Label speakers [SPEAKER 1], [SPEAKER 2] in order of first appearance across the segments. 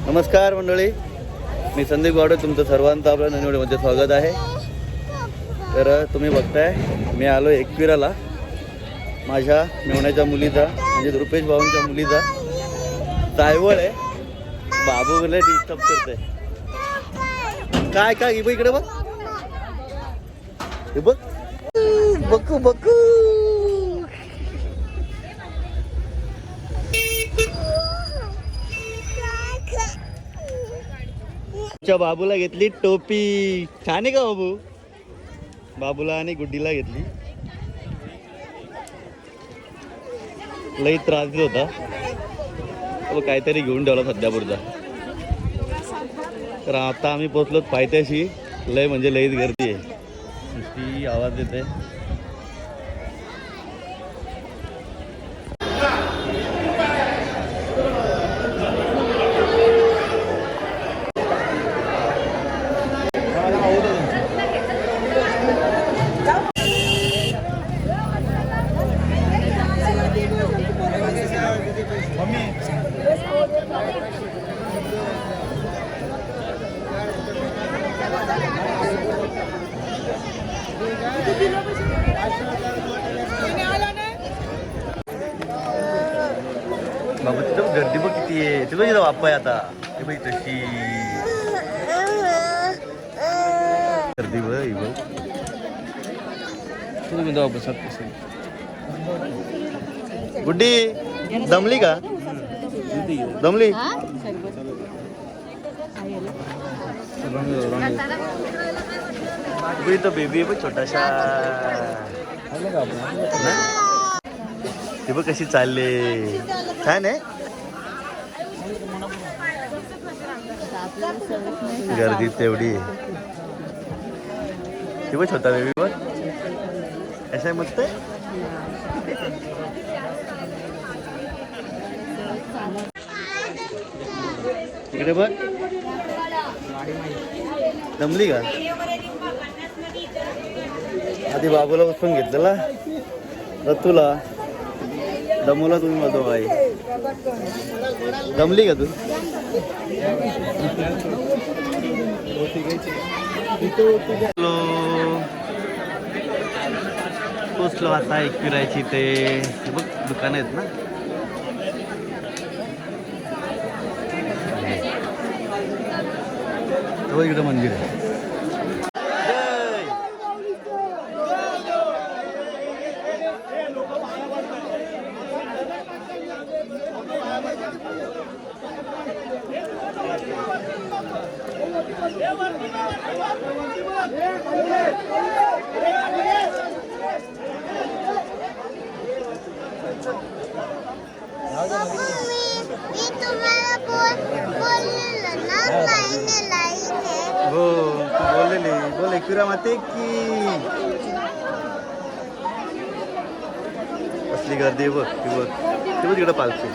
[SPEAKER 1] नमस्कार मंडळी, मी संदीप गावडे, तुमचं सर्वांचं आपल्या नवीन व्हिडिओमध्ये स्वागत आहे. तर तुम्ही बघताय मी आलो एकविराला, माझ्या मेवण्याच्या मुलीचा म्हणजे रुपेश भाऊंच्या मुलीचा सायवळ आहे. बाबू मला डिस्टर्ब करते. काय काय बघ इकडे, बघ हे बघ, बकू बकू. बाबूला घेतली टोपी. छान आहे का बाबू? बाबूला आणि गुड्डीला घेतली. लई त्रास देत होता, काहीतरी घेऊन ठेवला सध्या पुरता. तर आता आम्ही पोचलो पायथ्याशी. लय म्हणजे लईच गर्दी आहे, ती आवाज देते. बाबा तिथं गर्दी बघ किती आहे. ते बघ बाप्पा आहे आता. ते बघ तशी गर्दी बघ. गुड्डी दमली का? दमली. तो बेबी आहे बघ छोटासा. ते बघ कशी चालले. छान आहे. गर्दी तेवढी आहे. ते बघ छोटा बेबी बघ कसा आहे, मस्त आहे. इकडे बघ. दमली का? आधी बाबूला बसून घेतलेला, रतूला दमवला तुम्ही मधो बाई. दमली का तू? पोचलो आता एकविरायची. ते बघ दुकान आहेत ना. तो इकडे मंदिर आहे. हो तू बोललेली. बोल एकविरा माते की असली गर्दी बघ. ती बघ, ती बघ तिकडं पालखी.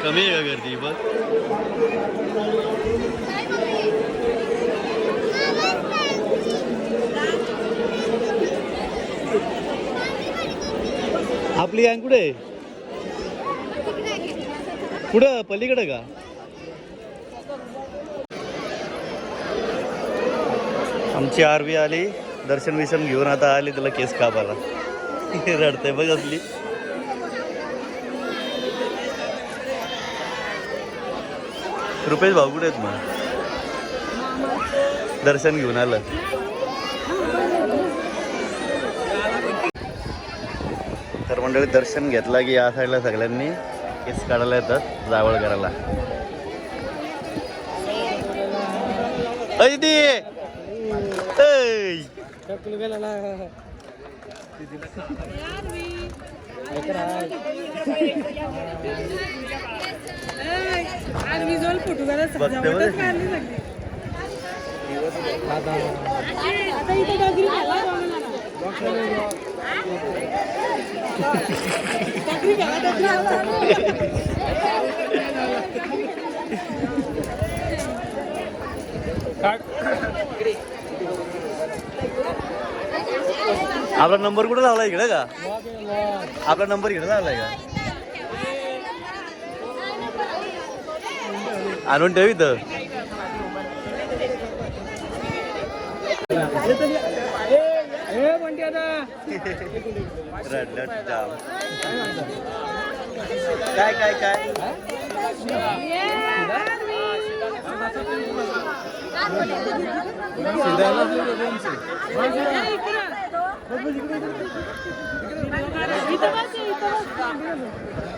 [SPEAKER 1] कमी आहे का गर्दी बघ. आपली गँग कुठे आहे? कुठं पलीकडे का? आमची आरवी आली, दर्शन विशन घेऊन आता आली. तुला केस कापाला रडते बघ असली. रुपेश भाऊ कुठे आहेत? मग दर्शन घेऊन आलं. तर मंडळी दर्शन घेतला की या साईडला सगळ्यांनी केस काढायला येतात जावळ करायला. आपला नंबर कुठे लावला इकडे का? आपला नंबर इकडे लावलाय का? आणून ठेव इथं. काय काय काय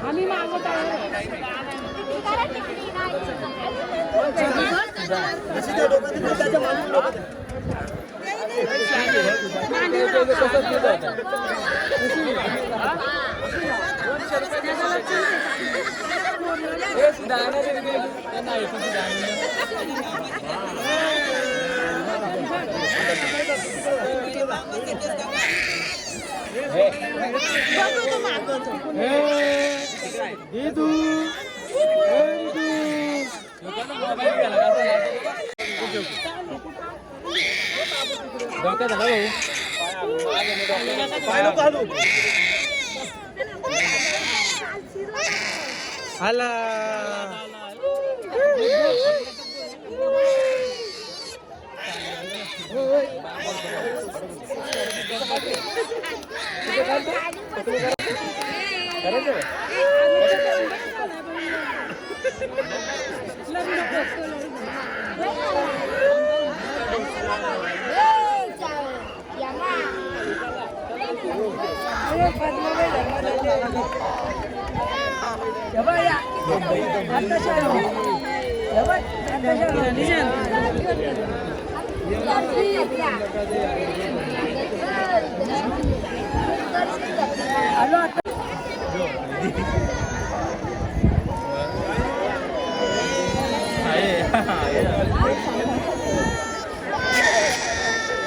[SPEAKER 2] आम्ही मागवत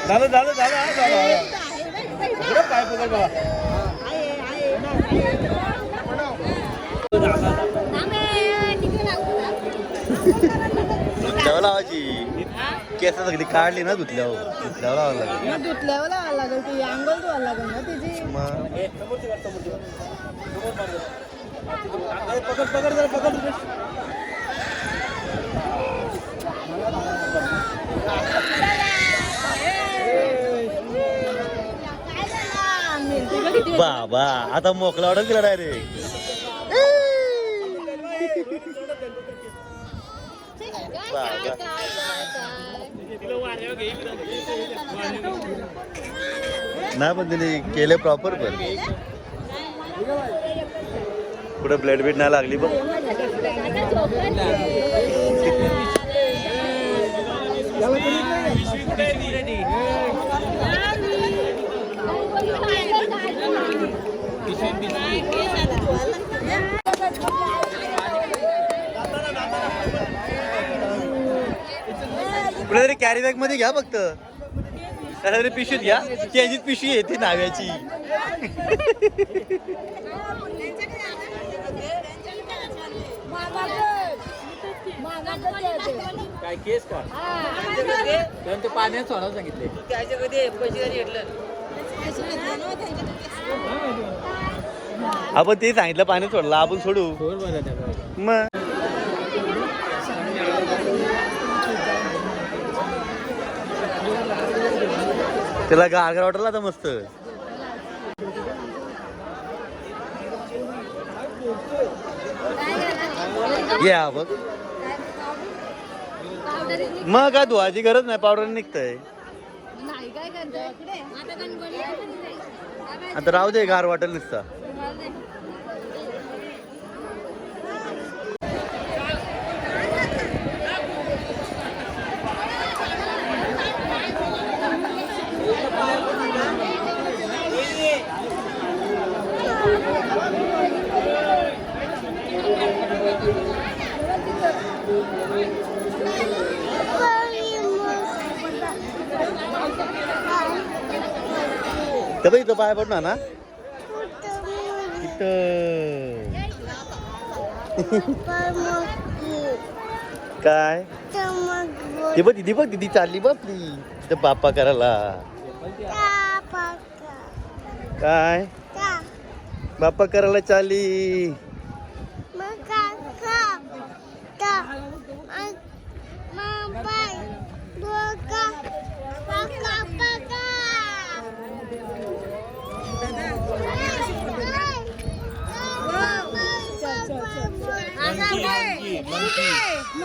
[SPEAKER 1] झालं झालं झालं पाय पकड बाबा. धुतल्यावर लावायची. केस सगळी काढली ना धुतल्यावर लावावं लागेल.
[SPEAKER 2] धुतल्यावर लावायला लागेल ती अंघोळ धुवायला लागेल ना तिची.
[SPEAKER 1] पकड पकड जरा पकड. बाबा आता मोकळा ऑर्डर केला डायरेक्ट. नाही पण तिने केले प्रॉपर. पण कुठं ब्लड बीड नाही लागली बघ. कुठेतरी कॅरी बॅग मध्ये घ्या फक्त. त्यासाठी पिशवीत घ्या. त्याचीच पिशवी येते नाव्याची.
[SPEAKER 3] काय केस का ते पाण्यात सोडायला सांगितले.
[SPEAKER 1] आपण ते सांगितलं पाणी सोडलं आपण सोडू मग. त्याला गारगार वाटला आता मस्त. या बघ मग काय धुवायची गरज नाही. पावडर निघतंय आता. राहू दे गार वाटेल नुसता. तर बघ इथं पाय पडणार ना इथं काय ते बघ दीदी चालली बसली तिथं बाप्पा करायला काय बाप्पा करायला चालली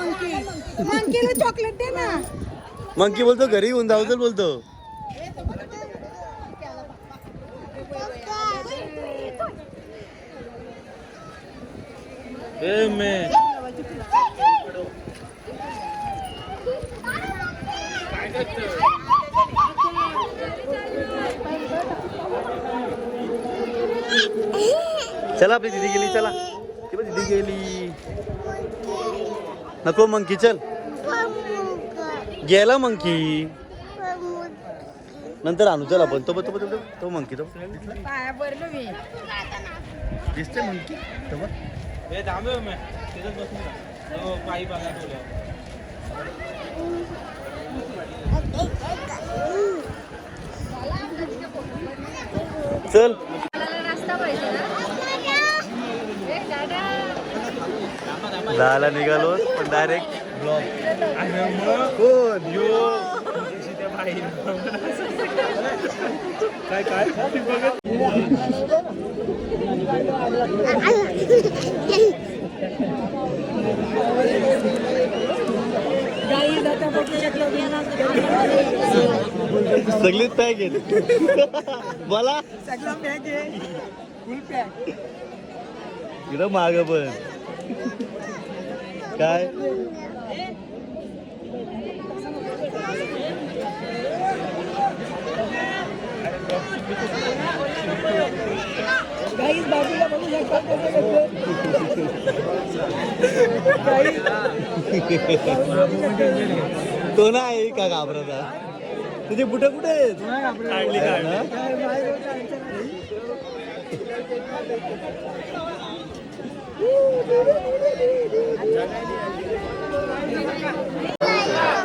[SPEAKER 2] मंकीला चॉकलेट दे ना.
[SPEAKER 1] मंकी बोलतो घरी येऊन जाऊ चल बोलतो चला आपली दीदी गेली चला ती पण दीदी गेली नको मंकी चल गेला मंकी नंतर आणू चल आपण तो मंकी तो
[SPEAKER 2] पाया पडलो मी.
[SPEAKER 1] दिसते मंकी तो बघ चल जायला निघालो पण डायरेक्ट ब्लॉग कोण काय काय सगळीच पॅक आहे बोला इकडं माग पण काय
[SPEAKER 2] बाजूला बघू
[SPEAKER 1] तो नाही का घाबरता तुझे बुट कुठे आहेत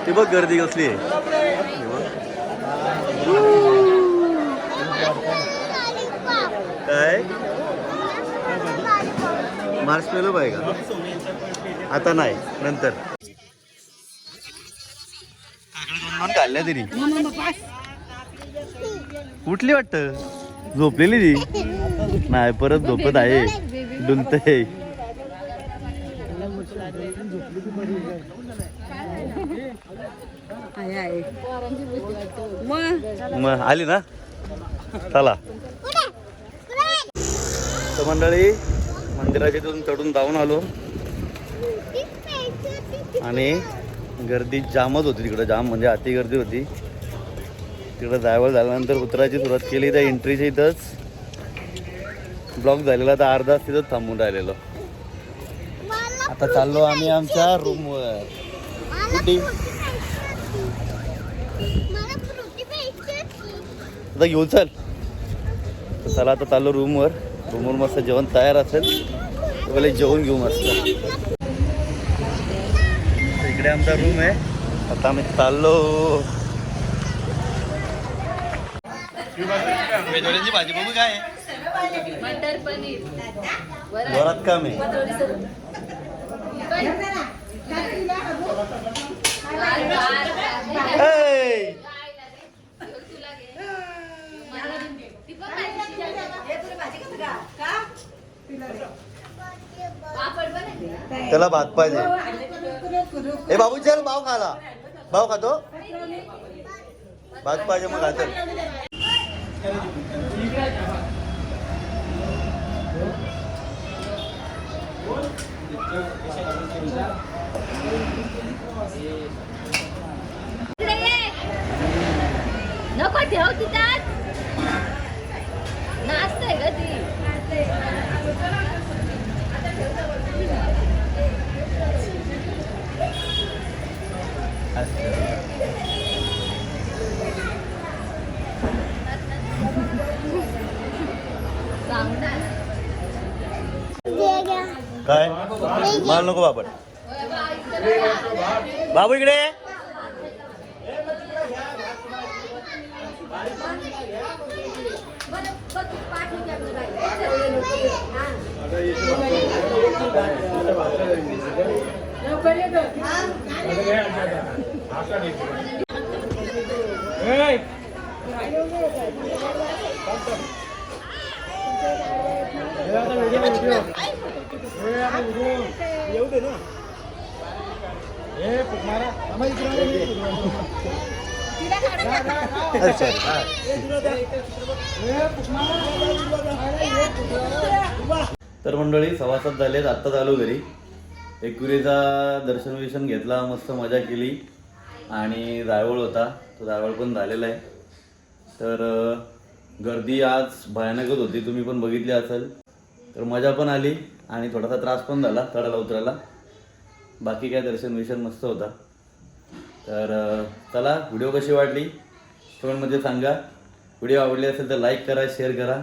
[SPEAKER 1] ती बघ गर्दी कसली आहे काय मार्शमेलो पाहिजे का आता नाही नंतर घालल्या तरी उठली वाटत झोपलेली ती नाही परत झोपत आहे डुलतय मग आली ना चला तर मंडळी मंदिराच्या इथून चढून जाऊन आलो आणि गर्दी जामच होती तिकडं जाम म्हणजे अति गर्दी होती तिकडं जायवर झाल्यानंतर उतरायची सुरुवात केली त्या एंट्रीच्या इथंच ब्लॉक झालेला तर अर्धा तास तिथंच थांबून राहिलेलो आता चाललो आम्ही आमच्या रूमवर कुठे आता घेऊन चला आता चाललो रूमवर मस्त जेवण तयार असेल पहिले जेवण घेऊ मस्त इकडे आमचा रूम आहे आता आम्ही चाललो वेजोऱ्याची भाजी बघू काय
[SPEAKER 2] मटर पनीर
[SPEAKER 1] जोरात काम आहे त्याला भात पाहिजे ए बाबू चल भाव खाला भाव खातो भात पाहिजे मग खातो
[SPEAKER 2] नको ठेव तिथं नाचतंय ग ती
[SPEAKER 1] काय माल नको बाबा. बाबू इकडे. तर मंडळी सवासात झालेत. आत्ताच आलो घरी. एकविरेचा दर्शन विशन घेतला, मस्त मजा केली आणि जायवळ होता तो जायवळ पण झालेला आहे. तर गर्दी आज भयानकच होती, तुम्ही पण बघितली असेल. तर मजा पण आली आणि थोडासा त्रास पण झाला चढायला उतरायला. बाकी काय दर्शन विशन मस्त होता. तर चला, व्हिडिओ कशी वाटली कमेंटमध्ये सांगा. व्हिडिओ आवडली असेल तर लाईक करा, शेअर करा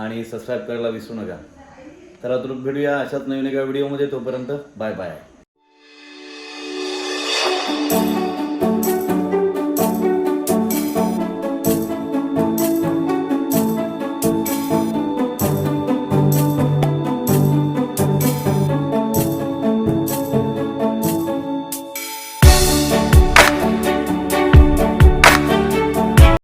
[SPEAKER 1] आणि सबस्क्राईब करायला विसरू नका. तर आता भेटूया अशाच नवीन एका व्हिडिओमध्ये. तोपर्यंत बाय बाय.